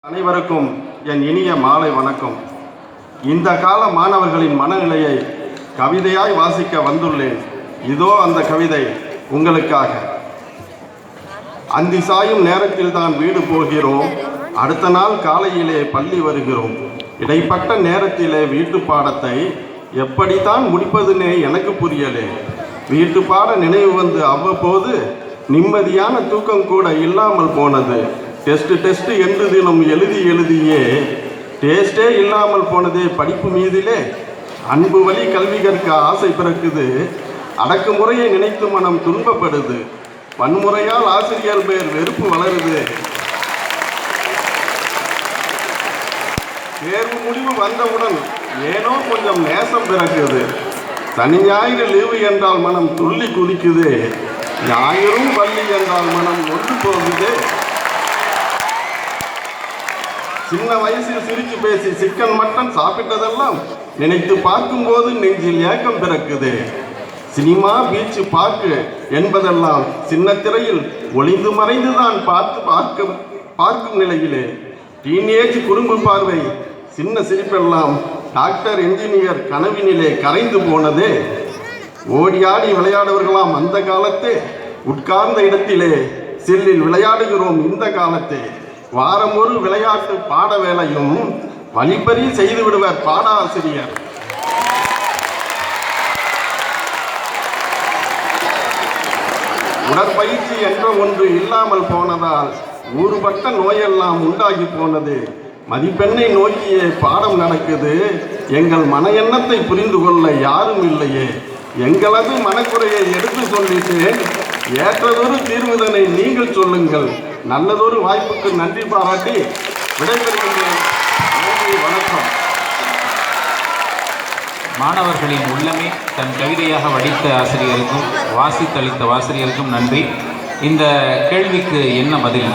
அனைவருக்கும் என் இனிய மாலை வணக்கம். இந்த கால மாணவர்களின் மனநிலையை கவிதையாய் வாசிக்க வந்துள்ளேன். இதோ அந்த கவிதை உங்களுக்காக. அந்தி சாயும் நேரத்தில் தான் வீடு போகிறோம், அடுத்த நாள் காலையிலே பள்ளி வருகிறோம். இடைப்பட்ட நேரத்திலே வீட்டு பாடத்தை எப்படித்தான் முடிப்பதுன்னே எனக்கு புரியலே. வீட்டு பாட நினைவு வந்து அவ்வப்போது நிம்மதியான தூக்கம் கூட இல்லாமல் போனது. டெஸ்ட் என்று தினம் எழுதியே டேஸ்டே இல்லாமல் போனதே. படிப்பு மீதிலே அன்பு வழி கல்வி கற்க ஆசை பிறக்குது. அடக்குமுறையை நினைத்து மனம் துன்பப்படுது. வன்முறையால் ஆசிரியர் பேர் வெறுப்பு வளருது. தேர்வு முடிவு வந்தவுடன் ஏனோ கொஞ்சம் நேசம் பிறக்குது. சனி ஞாயிறு லீவு என்றால் மனம் துள்ளி குதிக்குது. ஞாயிறும் பள்ளி என்றால் மனம் ஒன்று போகுது. சின்ன வயசில் சிரிச்சு பேசி சிக்கன் மட்டன் சாப்பிட்டதெல்லாம் நினைத்து பார்க்கும்போது நெஞ்சில் ஏக்கம் பிறக்குது. சினிமா பீச்சு பார்க்கு என்பதெல்லாம் சின்ன திரையில் ஒளிந்து மறைந்துதான் பார்க்கும் நிலையிலே டீனேஜ் குடும்ப பார்வை சின்ன சிரிப்பெல்லாம் டாக்டர் என்ஜினியர் கனவினிலே கரைந்து போனதே. ஓடி ஆடி விளையாடுவர்களாம் அந்த காலத்தே, உட்கார்ந்த இடத்திலே சில்லில் விளையாடுகிறோம் இந்த காலத்தே. வாரம் ஒரு விளையாட்டு பாட வேலையும் வழிப்பறி செய்து விடுவர் பாடாசிரியர். உடற்பயிற்சி என்ற ஒன்று இல்லாமல் போனதால் ஊறுபட்ட நோயெல்லாம் உண்டாகி போனது. மதிப்பெண்ணை நோக்கியே பாடம் நடக்குது. எங்கள் மன எண்ணத்தை புரிந்து கொள்ள யாரும் இல்லையே. எங்களது மனக்குறையை எடுத்து சொல்லிட்டேன். ஏற்றதொரு தீர்வுதனை நீங்கள் சொல்லுங்கள். நல்லதொரு வாய்ப்புக்கு நன்றி பாராட்டி விடைபெறுகின்றேன். நன்றி, வணக்கம். மாணவர்களின் உள்ளமே தன் கவிதையாக வடித்த ஆசிரியருக்கும் வாசித்தளித்த ஆசிரியருக்கும் நன்றி. இந்த கேள்விக்கு என்ன பதில்?